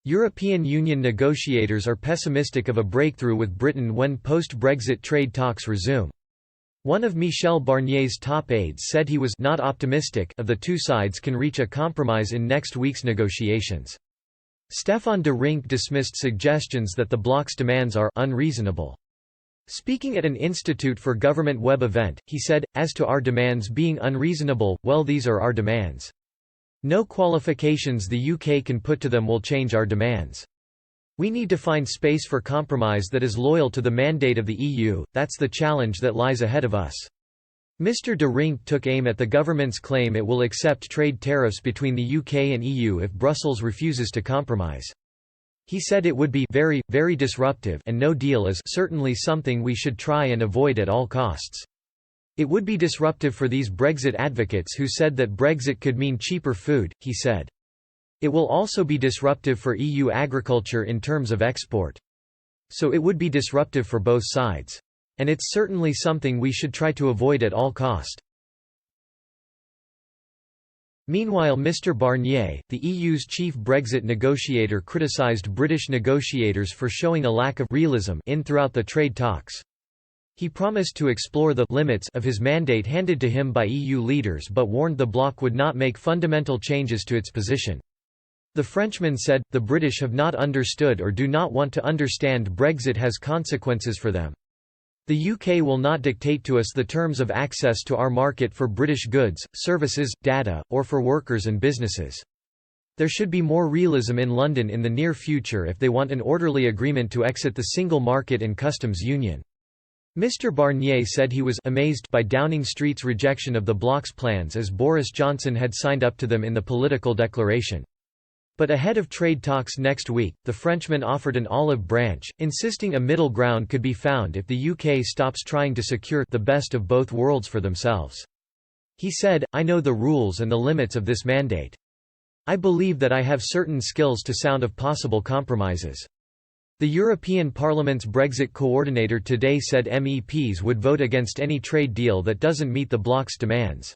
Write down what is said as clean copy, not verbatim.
European Union negotiators are pessimistic of a breakthrough with Britain when post-Brexit trade talks resume. One of Michel Barnier's top aides said he was not optimistic of the two sides can reach a compromise in next week's negotiations. Stefan de Rink dismissed suggestions that the bloc's demands are unreasonable. Speaking at an Institute for Government web event, he said, "As to our demands being unreasonable, well, these are our demands. No qualifications the UK can put to them will change our demands. We need to find space for compromise that is loyal to the mandate of the EU, that's the challenge that lies ahead of us." Mr de Rink took aim at the government's claim it will accept trade tariffs between the UK and EU if Brussels refuses to compromise. He said it would be very, very disruptive and no deal is certainly something we should try and avoid at all costs. It would be disruptive for these Brexit advocates who said that Brexit could mean cheaper food, he said. It will also be disruptive for EU agriculture in terms of export. So it would be disruptive for both sides. And it's certainly something we should try to avoid at all cost. Meanwhile, Mr Barnier, the EU's chief Brexit negotiator, criticised British negotiators for showing a lack of realism throughout the trade talks. He promised to explore the limits of his mandate handed to him by EU leaders but warned the bloc would not make fundamental changes to its position. The Frenchman said, "The British have not understood or do not want to understand Brexit has consequences for them. The UK will not dictate to us the terms of access to our market for British goods, services, data, or for workers and businesses. There should be more realism in London in the near future if they want an orderly agreement to exit the single market and customs union." Mr Barnier said he was amazed by Downing Street's rejection of the bloc's plans as Boris Johnson had signed up to them in the political declaration. But ahead of trade talks next week, the Frenchman offered an olive branch, insisting a middle ground could be found if the UK stops trying to secure the best of both worlds for themselves. He said, "I know the rules and the limits of this mandate. I believe that I have certain skills to sound of possible compromises." The European Parliament's Brexit coordinator today said MEPs would vote against any trade deal that doesn't meet the bloc's demands.